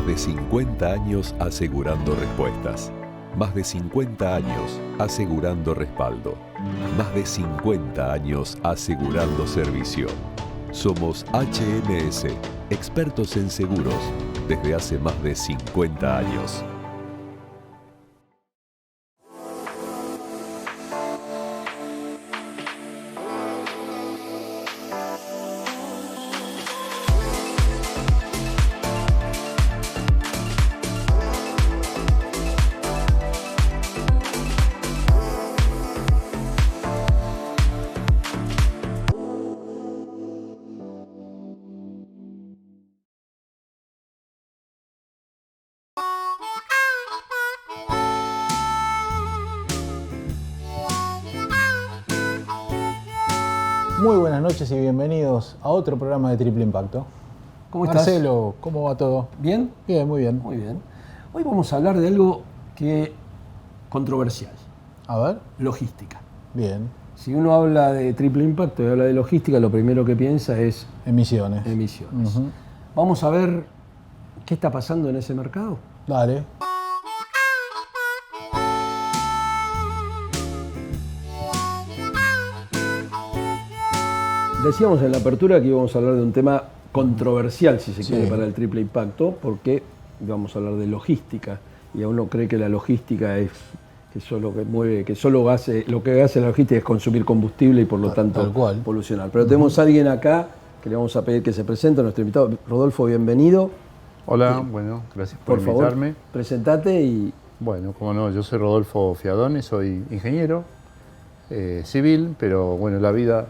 Más de 50 años asegurando respuestas. Más de 50 años asegurando respaldo. Más de 50 años asegurando servicio. Somos HMS, expertos en seguros, desde hace más de 50 años. Muy buenas noches y bienvenidos a otro programa de Triple Impacto. ¿Cómo estás? Marcelo, ¿cómo va todo? ¿Bien? Bien, muy bien. Muy bien. Hoy vamos a hablar de algo que controversial, A ver, logística. bien. Si uno habla de triple impacto y habla de logística, lo primero que piensa es Emisiones. emisiones. Ujú. Vamos a ver qué está pasando en ese mercado. Dale. Decíamos en la apertura que íbamos a hablar de un tema controversial, si se quiere, Sí. para el triple impacto, porque íbamos a hablar de logística. Y a uno cree que la logística es que solo que mueve, que solo hace, lo que hace la logística es consumir combustible y por lo tanto tal cual. polucionar. Pero tenemos a alguien acá que le vamos a pedir que se presente, nuestro invitado. Rodolfo, bienvenido. Hola, bueno, gracias por invitarme. Favor, presentate y... Bueno, como no, yo soy Rodolfo Fiadone, soy ingeniero civil, pero bueno, la vida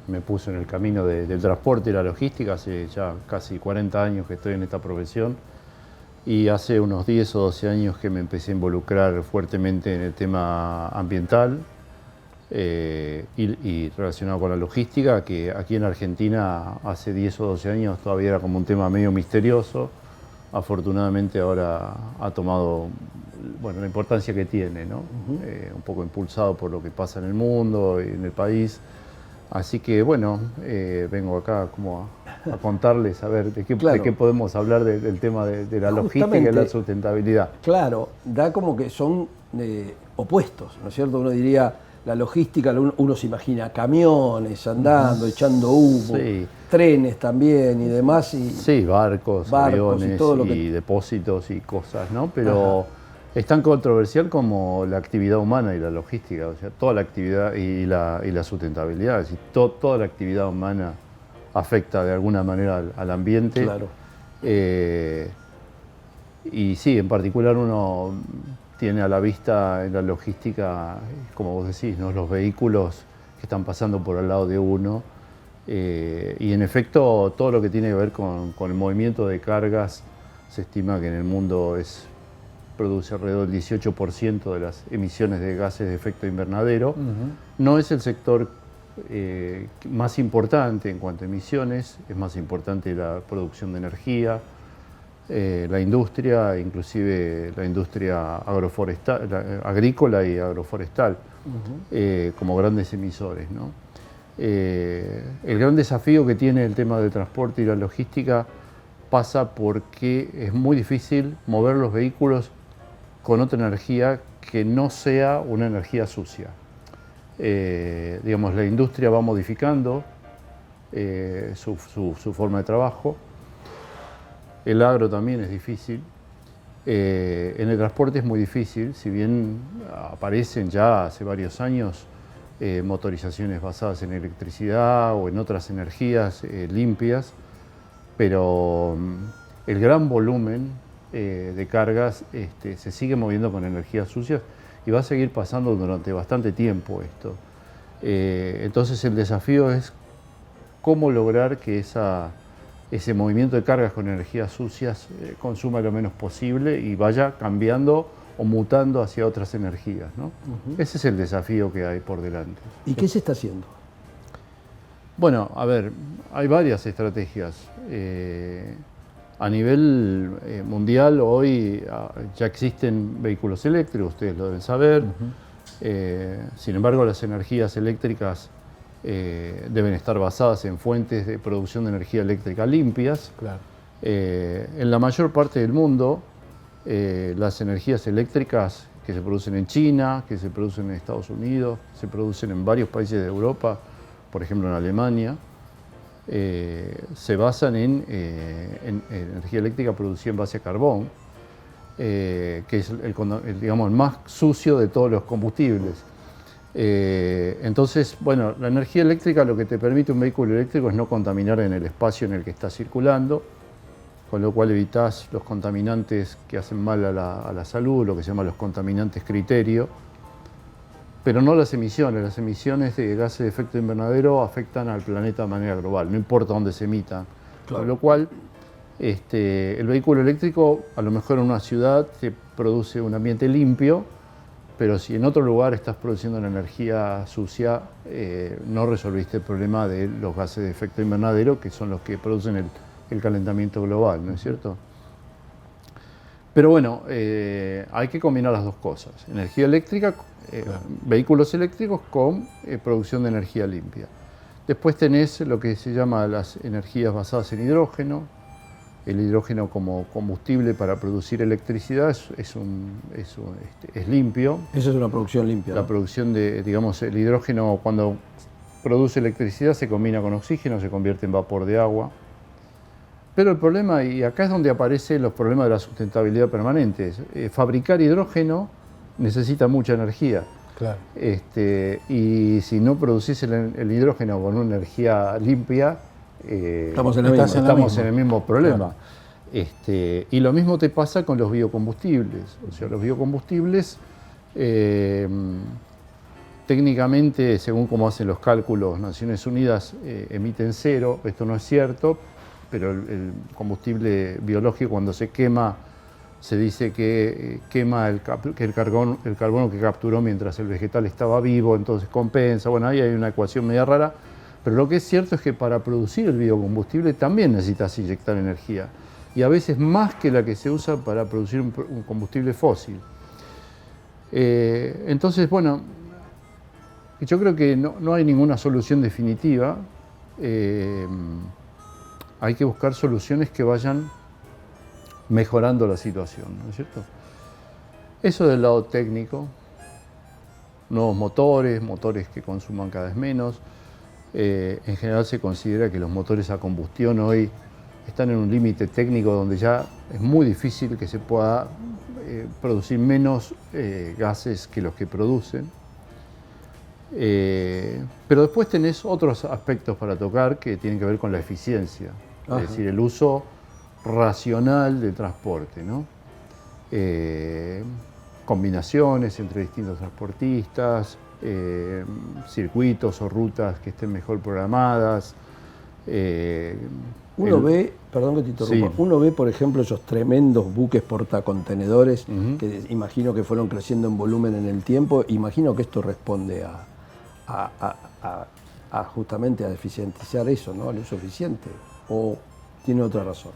me puso en el camino del transporte y la logística. Hace ya casi 40 años que estoy en esta profesión y hace unos 10 o 12 años que me empecé a involucrar fuertemente en el tema ambiental y relacionado con la logística, que aquí en Argentina hace 10 o 12 años todavía era como un tema medio misterioso. Afortunadamente ahora ha tomado, bueno, la importancia que tiene, ¿no? Un poco impulsado por lo que pasa en el mundo y en el país. Así que bueno, vengo acá como a contarles, a ver de qué, Claro. de qué podemos hablar del tema de la logística y Justamente, la sustentabilidad. Claro, da como que son opuestos, ¿no es cierto? Uno diría, la logística, uno se imagina camiones andando, echando humo, Sí. trenes también y demás. Y Sí, barcos, y aviones todo lo que... y depósitos y cosas, ¿no? Pero es tan controversial como la actividad humana y la logística, o sea, toda la actividad y la sustentabilidad, es decir, toda la actividad humana afecta de alguna manera al ambiente. Claro. Y sí, en particular uno tiene a la vista en la logística, como vos decís, ¿no? Los vehículos que están pasando por al lado de uno. Y en efecto, todo lo que tiene que ver con el movimiento de cargas, se estima que en el mundo produce alrededor del 18% de las emisiones de gases de efecto invernadero. No es el sector más importante en cuanto a emisiones, es más importante la producción de energía, la industria, inclusive la industria agroforestal, agrícola y agroforestal, como grandes emisores, ¿no? El gran desafío que tiene el tema del transporte y la logística pasa porque es muy difícil mover los vehículos con otra energía que no sea una energía sucia. Digamos, la industria va modificando su forma de trabajo. El agro también es difícil. En el transporte es muy difícil, si bien aparecen ya hace varios años motorizaciones basadas en electricidad o en otras energías limpias, pero el gran volumen de cargas se sigue moviendo con energías sucias y va a seguir pasando durante bastante tiempo esto. Entonces el desafío es cómo lograr que ese movimiento de cargas con energías sucias consuma lo menos posible y vaya cambiando o mutando hacia otras energías, ¿no? Ese es el desafío que hay por delante. ¿Y qué se está haciendo? Bueno, a ver, hay varias estrategias. A nivel mundial hoy ya existen vehículos eléctricos, ustedes lo deben saber. Sin embargo, las energías eléctricas deben estar basadas en fuentes de producción de energía eléctrica limpias. Claro. En la mayor parte del mundo, las energías eléctricas que se producen en China, que se producen en Estados Unidos, se producen en varios países de Europa, por ejemplo en Alemania, se basan en energía eléctrica producida en base a carbón, que es digamos, el más sucio de todos los combustibles. Entonces, bueno, la energía eléctrica lo que te permite un vehículo eléctrico es no contaminar en el espacio en el que está circulando, con lo cual evitas los contaminantes que hacen mal a la salud, lo que se llaman los contaminantes criterio, pero no las emisiones. Las emisiones de gases de efecto invernadero afectan al planeta de manera global, no importa dónde se emitan. Claro. Con lo cual, el vehículo eléctrico, a lo mejor en una ciudad, te produce un ambiente limpio, pero si en otro lugar estás produciendo una energía sucia, no resolviste el problema de los gases de efecto invernadero, que son los que producen el calentamiento global, ¿no es cierto? Pero bueno, hay que combinar las dos cosas, energía eléctrica, vehículos eléctricos con producción de energía limpia. Después tenés lo que se llama las energías basadas en hidrógeno. El hidrógeno como combustible para producir electricidad es limpio. Esa es una producción limpia. La producción de, digamos, el hidrógeno cuando produce electricidad se combina con oxígeno, se convierte en vapor de agua. Pero el problema, y acá es donde aparecen los problemas de la sustentabilidad permanente, fabricar hidrógeno necesita mucha energía. Claro. Y si no producís el hidrógeno con una energía limpia, estamos en el mismo problema. Claro. Y lo mismo te pasa con los biocombustibles. O sea, los biocombustibles, técnicamente, según cómo hacen los cálculos, Naciones Unidas emiten cero. Esto no es cierto, pero el combustible biológico cuando se quema, se dice que quema el carbono que capturó mientras el vegetal estaba vivo, entonces compensa. Bueno, ahí hay una ecuación media rara. Pero lo que es cierto es que para producir el biocombustible también necesitas inyectar energía, y a veces más que la que se usa para producir un combustible fósil. Entonces, bueno, yo creo que no hay ninguna solución definitiva. Hay que buscar soluciones que vayan mejorando la situación, ¿no es cierto? Eso del lado técnico, nuevos motores que consuman cada vez menos. En general se considera que los motores a combustión hoy están en un límite técnico donde ya es muy difícil que se pueda producir menos gases que los que producen. Pero después tenés otros aspectos para tocar que tienen que ver con la eficiencia, es decir, el uso racional del transporte, ¿no? Combinaciones entre distintos transportistas, circuitos o rutas que estén mejor programadas. Uno ve, perdón que te interrumpa, sí. Uno ve, por ejemplo, esos tremendos buques portacontenedores que imagino que fueron creciendo en volumen en el tiempo. Imagino que esto responde a justamente a eficientizar eso, ¿no? Al uso eficiente. ¿O tiene otra razón?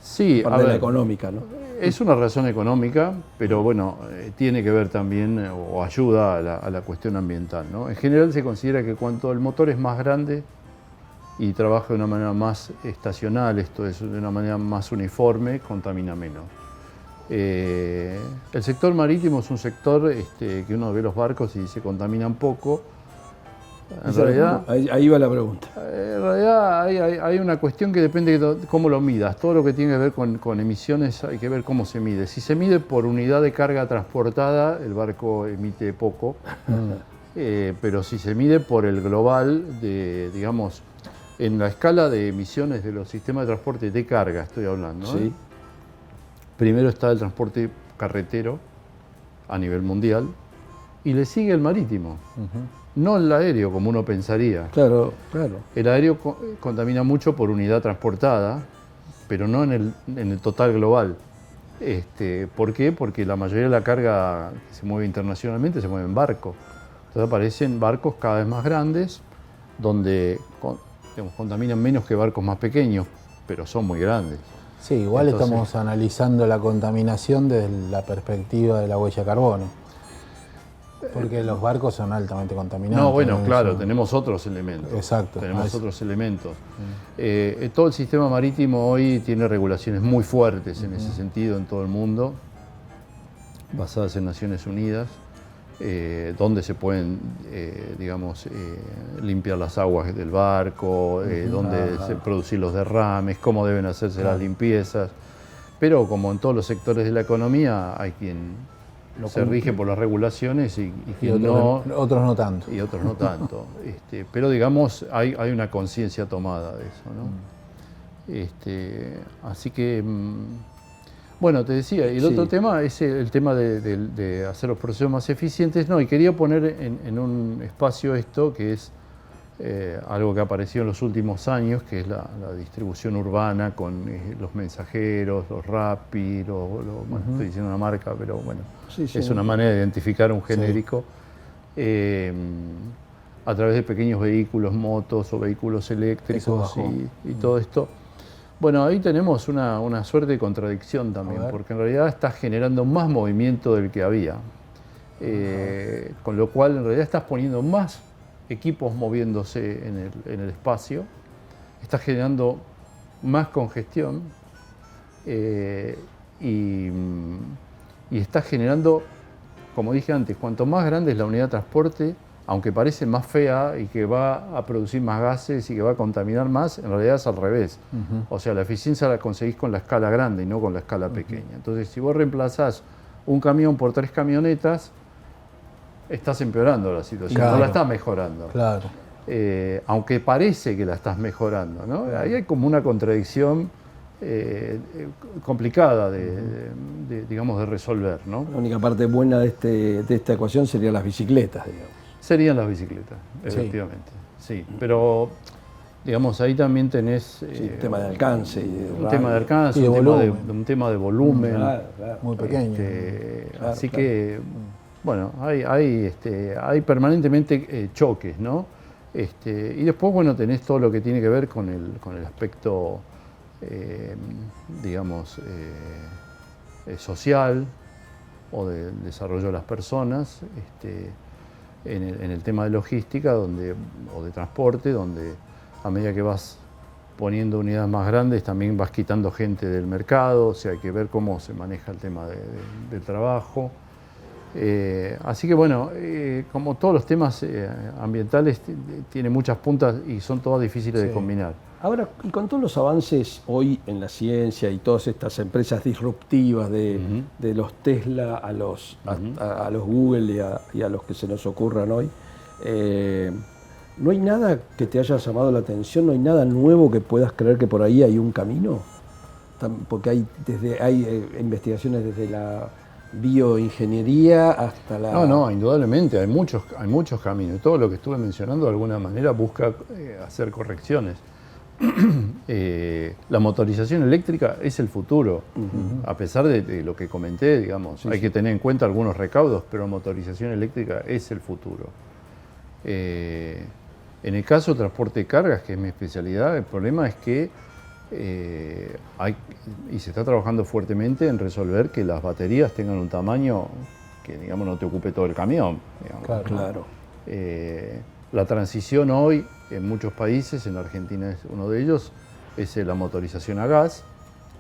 Sí, a ver, la económica, ¿no? Es una razón económica, pero bueno, tiene que ver también o ayuda a la cuestión ambiental, ¿no? En general se considera que cuanto el motor es más grande y trabaja de una manera más estacional, esto es, de una manera más uniforme, contamina menos. El sector marítimo es un sector que uno ve los barcos y se contaminan poco. En realidad, ahí va la pregunta. En realidad hay una cuestión que depende de cómo lo midas. Todo lo que tiene que ver con emisiones hay que ver cómo se mide. Si se mide por unidad de carga transportada, el barco emite poco. Pero si se mide por el global, digamos, en la escala de emisiones de los sistemas de transporte de carga, estoy hablando, ¿eh? Sí. Primero está el transporte carretero a nivel mundial y le sigue el marítimo. No el aéreo, como uno pensaría. Claro, claro. El aéreo contamina mucho por unidad transportada, pero no en el total global. ¿Por qué? Porque la mayoría de la carga que se mueve internacionalmente se mueve en barco. Entonces aparecen barcos cada vez más grandes, donde contaminan menos que barcos más pequeños, pero son muy grandes. Sí, igual estamos analizando la contaminación desde la perspectiva de la huella de carbono. Porque los barcos son altamente contaminantes. No, bueno, claro, Eso. tenemos otros elementos. Exacto. Tenemos otros elementos. Todo el sistema marítimo hoy tiene regulaciones muy fuertes en ese sentido en todo el mundo, basadas en Naciones Unidas, donde se pueden, limpiar las aguas del barco, donde se producir los derrames, cómo deben hacerse las limpiezas. Pero como en todos los sectores de la economía, hay quien se rige por las regulaciones y quien otros no tanto. y otros no tanto. Pero digamos, hay una conciencia tomada de eso, ¿no? Así que, bueno, te decía, y el otro tema es el tema de hacer los procesos más eficientes. No, y quería poner en un espacio esto que es algo que ha aparecido en los últimos años, que es la distribución urbana con los mensajeros, los Rappi, bueno, estoy diciendo una marca, pero bueno, es una manera de identificar un genérico, a través de pequeños vehículos, motos o vehículos eléctricos y todo esto. Bueno, ahí tenemos una suerte de contradicción también, porque en realidad está generando más movimiento del que había, con lo cual en realidad estás poniendo más equipos moviéndose en el espacio, está generando más congestión y está generando, como dije antes, cuanto más grande es la unidad de transporte, aunque parece más fea y que va a producir más gases y que va a contaminar más, en realidad es al revés. O sea, la eficiencia la conseguís con la escala grande y no con la escala pequeña. Entonces, si vos reemplazás un camión por 3 camionetas, estás empeorando la situación, no la estás mejorando. Claro. Aunque parece que la estás mejorando, ¿no? Ahí hay como una contradicción complicada digamos, de resolver, ¿no? La única parte buena de esta ecuación serían las bicicletas, digamos. Serían las bicicletas, efectivamente. Sí, pero digamos, ahí también tenés un tema de alcance. Un tema de alcance, un tema de volumen. Claro. Muy pequeño. Así que, bueno, hay permanentemente choques, ¿no? Y después, bueno, tenés todo lo que tiene que ver con el aspecto, digamos, social o del desarrollo de las personas, en el tema de logística o de transporte, donde a medida que vas poniendo unidades más grandes también vas quitando gente del mercado, o sea, hay que ver cómo se maneja el tema del trabajo. Así que bueno, como todos los temas ambientales, tiene muchas puntas y son todas difíciles de combinar. Ahora, y con todos los avances hoy en la ciencia y todas estas empresas disruptivas de los Tesla a los Google y a los que se nos ocurran hoy, ¿no hay nada que te haya llamado la atención? ¿No hay nada nuevo que puedas creer que por ahí hay un camino? Porque hay investigaciones desde la bioingeniería hasta la... No, indudablemente, hay muchos caminos. Todo lo que estuve mencionando de alguna manera busca hacer correcciones. La motorización eléctrica es el futuro, a pesar de lo que comenté, digamos, hay que tener en cuenta algunos recaudos, pero la motorización eléctrica es el futuro. En el caso de transporte de cargas, que es mi especialidad, el problema es que y se está trabajando fuertemente en resolver que las baterías tengan un tamaño que, digamos, no te ocupe todo el camión, digamos. Claro. La transición hoy en muchos países, en Argentina es uno de ellos, es la motorización a gas.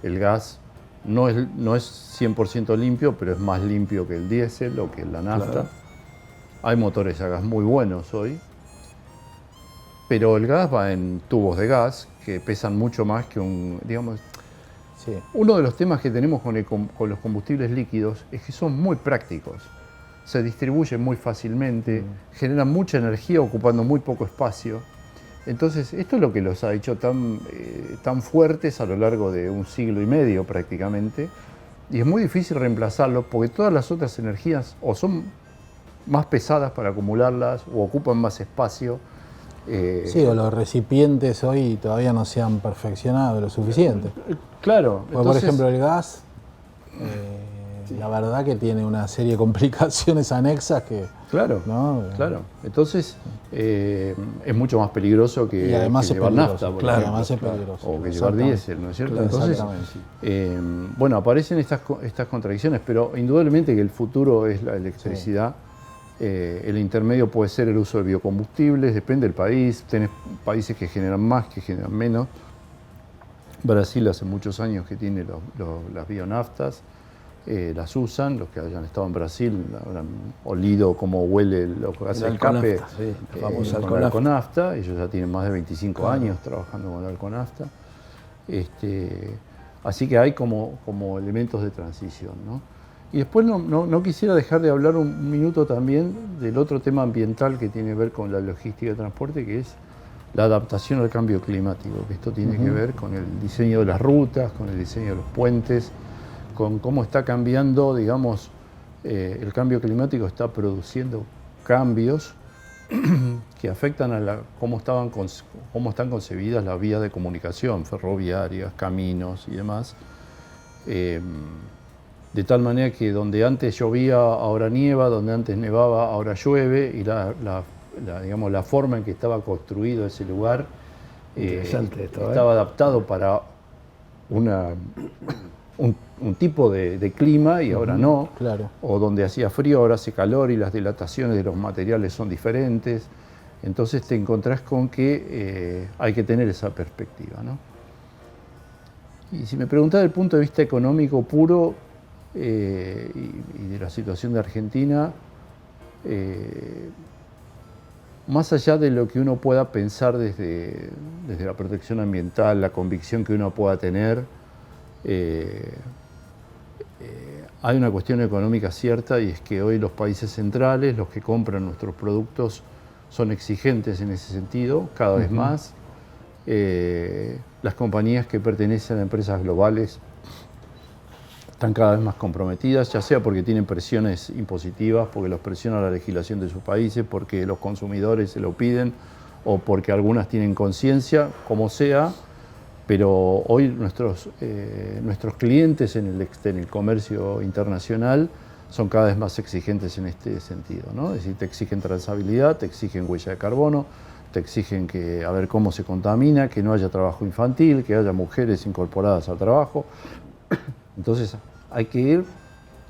El gas no es 100% limpio, pero es más limpio que el diésel o que la nafta. Claro. Hay motores a gas muy buenos hoy, pero el gas va en tubos de gas que pesan mucho más que digamos... Sí. Uno de los temas que tenemos con los combustibles líquidos es que son muy prácticos. Se distribuyen muy fácilmente, generan mucha energía ocupando muy poco espacio. Entonces, esto es lo que los ha hecho tan fuertes a lo largo de un siglo y medio prácticamente, y es muy difícil reemplazarlos porque todas las otras energías o son más pesadas para acumularlas o ocupan más espacio. Sí, o los recipientes hoy todavía no se han perfeccionado lo suficiente. Claro. Entonces, por ejemplo, el gas, la verdad que tiene una serie de complicaciones anexas que... Claro, ¿no? Claro. Entonces, es mucho más peligroso que, además que llevar nafta. Claro, además es peligroso. O que llevar diésel, ¿no es cierto? Claro, entonces, bueno, aparecen estas contradicciones, pero indudablemente que el futuro es la electricidad. El intermedio puede ser el uso de biocombustibles, depende del país. Tenés países que generan más, que generan menos. Brasil hace muchos años que tiene las bionaftas, las usan. Los que hayan estado en Brasil habrán olido cómo huele lo que hace el escape con alconafta. Ellos ya tienen más de 25 años trabajando con alconafta. Así que hay como elementos de transición, ¿no? Y después no quisiera dejar de hablar un minuto también del otro tema ambiental que tiene que ver con la logística de transporte, que es la adaptación al cambio climático, que esto tiene que ver con el diseño de las rutas, con el diseño de los puentes, con cómo está cambiando, digamos, el cambio climático está produciendo cambios que afectan a cómo están concebidas las vías de comunicación, ferroviarias, caminos y demás. De tal manera que donde antes llovía, ahora nieva, donde antes nevaba, ahora llueve, y digamos, la forma en que estaba construido ese lugar estaba adaptado para un tipo de clima y ahora no. Claro. O donde hacía frío, ahora hace calor y las dilataciones de los materiales son diferentes. Entonces te encontrás con que hay que tener esa perspectiva, ¿no? Y si me preguntás desde el punto de vista económico puro, y de la situación de Argentina, más allá de lo que uno pueda pensar desde la protección ambiental, la convicción que uno pueda tener, hay una cuestión económica cierta, y es que hoy los países centrales, los que compran nuestros productos, son exigentes en ese sentido, cada vez más. Las compañías que pertenecen a empresas globales están cada vez más comprometidas, ya sea porque tienen presiones impositivas, porque los presiona la legislación de sus países, porque los consumidores se lo piden, o porque algunas tienen conciencia, como sea, pero hoy nuestros clientes en el comercio internacional son cada vez más exigentes en este sentido, ¿no? Es decir, te exigen trazabilidad, te exigen huella de carbono, te exigen a ver cómo se contamina, que no haya trabajo infantil, que haya mujeres incorporadas al trabajo. Entonces hay que ir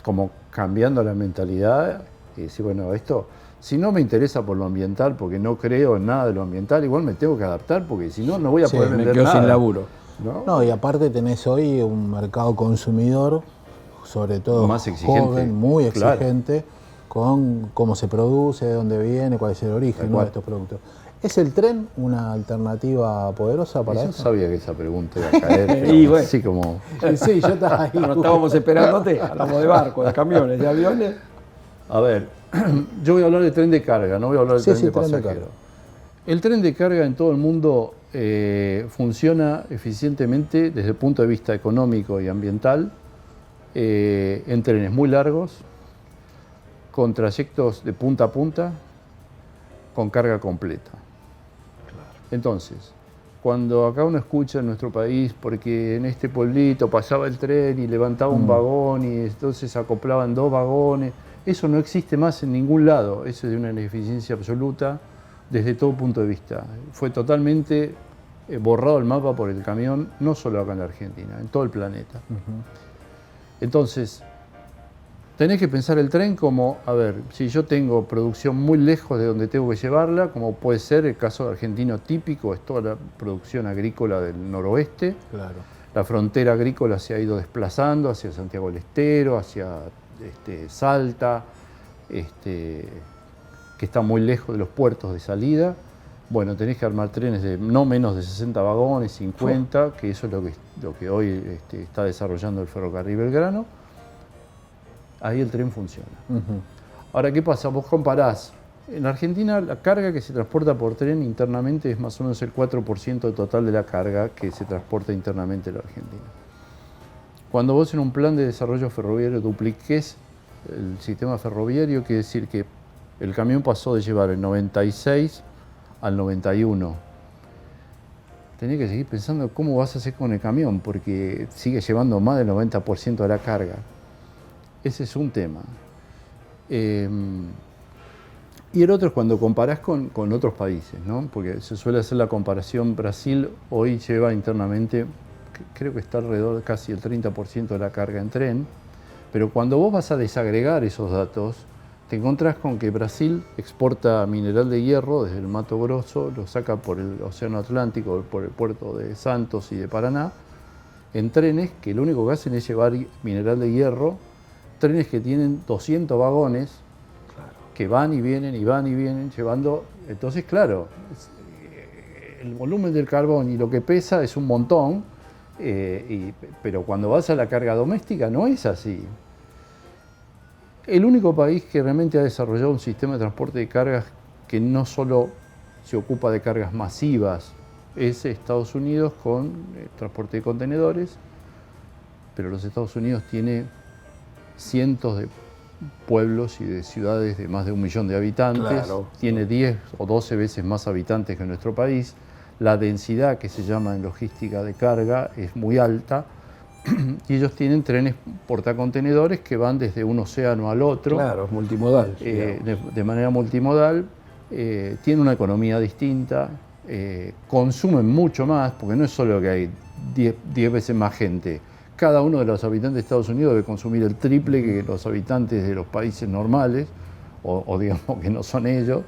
como cambiando la mentalidad y decir, bueno, esto, si no me interesa por lo ambiental, porque no creo en nada de lo ambiental, igual me tengo que adaptar, porque si no, no voy a poder vender me quedo nada. sin laburo. No, y aparte tenés hoy un mercado consumidor, sobre todo más exigente, joven, muy claro, exigente, con cómo se produce, de dónde viene, cuál es el origen, ¿no?, de estos productos. ¿Es el tren una alternativa poderosa para Yo eso? sabía que esa pregunta iba a caer, Y bueno. así como... Sí, yo estaba ahí. No estábamos esperándote, hablamos de barcos, de camiones, de aviones. A ver, yo voy a hablar de tren de carga, no voy a hablar de tren de tren de pasajero. carga. El tren de carga en todo el mundo funciona eficientemente desde el punto de vista económico y ambiental, en trenes muy largos, con trayectos de punta a punta, con carga completa. Entonces, cuando acá uno escucha en nuestro país, porque en este pueblito pasaba el tren y levantaba un vagón y entonces acoplaban 2 vagones, eso no existe más en ningún lado, eso es de una ineficiencia absoluta desde todo punto de vista. Fue totalmente borrado el mapa por el camión, no solo acá en la Argentina, en todo el planeta. Entonces, tenés que pensar el tren como, a ver, si yo tengo producción muy lejos de donde tengo que llevarla, como puede ser el caso argentino típico, es toda la producción agrícola del noroeste. Claro. La frontera agrícola se ha ido desplazando hacia Santiago del Estero, hacia Salta, que está muy lejos de los puertos de salida. Bueno, tenés que armar trenes de no menos de 60 vagones, 50, que eso es lo que hoy está desarrollando el ferrocarril Belgrano. Ahí el tren funciona. Ahora, ¿qué pasa? Vos comparás. En Argentina la carga que se transporta por tren internamente es más o menos el 4% del total de la carga que se transporta internamente en la Argentina. Cuando vos en un plan de desarrollo ferroviario dupliques el sistema ferroviario, quiere decir que el camión pasó de llevar el 96 al 91. Tenés que seguir pensando cómo vas a hacer con el camión, porque sigue llevando más del 90% de la carga. Ese es un tema. Y el otro es cuando comparás con otros países, ¿no? Porque se suele hacer la comparación. Brasil hoy lleva internamente, creo que está alrededor de casi el 30% de la carga en tren, pero cuando vos vas a desagregar esos datos, te encontrás con que Brasil exporta mineral de hierro desde el Mato Grosso, lo saca por el Océano Atlántico, por el puerto de Santos y de Paraná, en trenes que lo único que hacen es llevar mineral de hierro, trenes que tienen 200 vagones, que van y vienen, llevando. Entonces, claro, el volumen del carbón y lo que pesa es un montón, pero cuando vas a la carga doméstica no es así. El único país que realmente ha desarrollado un sistema de transporte de cargas que no solo se ocupa de cargas masivas es Estados Unidos con transporte de contenedores, pero los Estados Unidos tiene cientos de pueblos y de ciudades de más de 1 millón de habitantes, Claro. tiene 10 o 12 veces más habitantes que nuestro país, la densidad que se llama en logística de carga es muy alta, y ellos tienen trenes portacontenedores que van desde un océano al otro. Claro, es multimodal. De manera multimodal, tienen una economía distinta, consumen mucho más, porque no es solo que hay 10 veces más gente. Cada uno de los habitantes de Estados Unidos debe consumir el triple que los habitantes de los países normales, o digamos que no son ellos.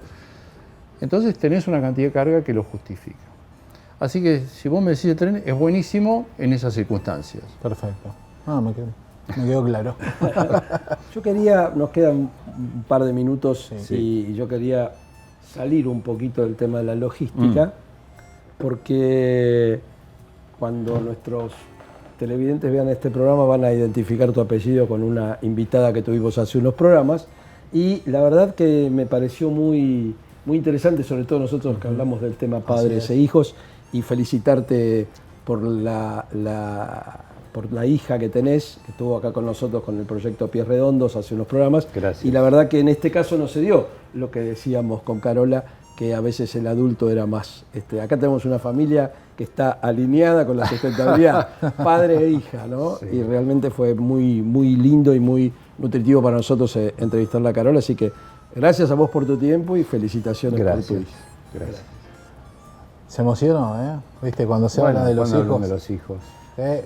Entonces tenés una cantidad de carga que lo justifica. Así que si vos me decís el tren, es buenísimo en esas circunstancias. Perfecto. Me quedó claro. Yo quería, nos quedan un par de minutos Sí. y yo quería salir un poquito del tema de la logística, porque cuando nuestros televidentes vean este programa van a identificar tu apellido con una invitada que tuvimos hace unos programas, y la verdad que me pareció muy, muy interesante, sobre todo nosotros que hablamos del tema padres e hijos, y felicitarte por la hija que tenés, que estuvo acá con nosotros con el proyecto Pies Redondos hace unos programas. Gracias. Y la verdad que en este caso no se dio lo que decíamos con Carola, que a veces el adulto era más... acá tenemos una familia que está alineada con la sustentabilidad, padre e hija, ¿no? Sí. Y realmente fue muy, muy lindo y muy nutritivo para nosotros entrevistarla a Carola, así que gracias a vos por tu tiempo y felicitaciones por tu hija. Gracias. Se emocionó, ¿eh? ¿Viste? Cuando se habla de los cuando hijos. hablan de los hijos.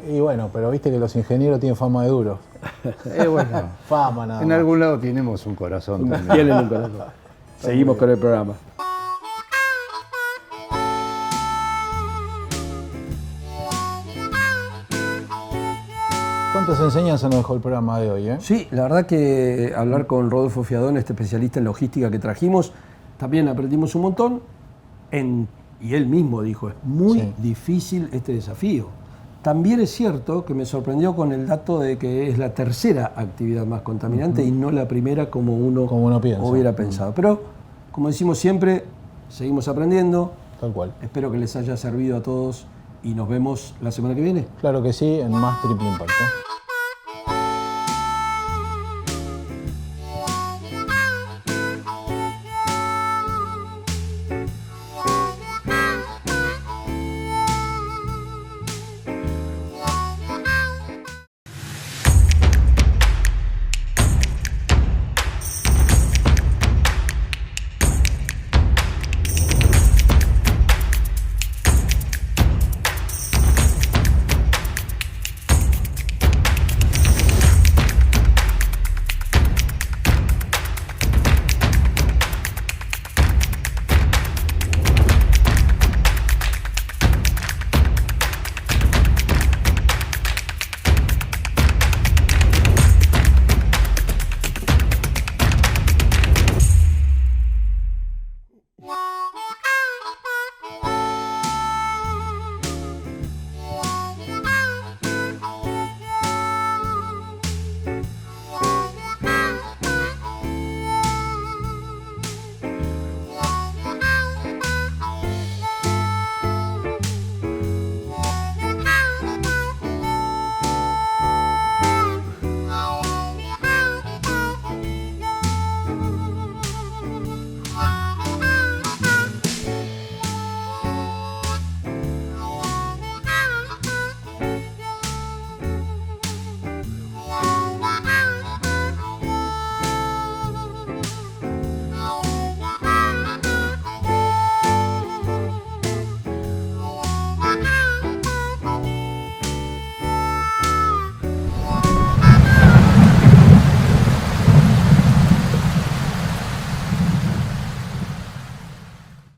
Y bueno, pero viste que los ingenieros tienen fama de duros. Bueno, Fama nada en más. algún lado tenemos un corazón también. Tienen un corazón. Seguimos con el programa. ¿Cuántas enseñanzas nos dejó el programa de hoy, eh? Sí, la verdad que hablar con Rodolfo Fiadón, este especialista en logística que trajimos, también aprendimos un montón. Y él mismo dijo, es muy difícil este desafío. También es cierto que me sorprendió con el dato de que es la tercera actividad más contaminante y no la primera como uno hubiera pensado. Pero, como decimos siempre, seguimos aprendiendo. Tal cual. Espero que les haya servido a todos y nos vemos la semana que viene. Claro que sí, en Más Triple Impacto.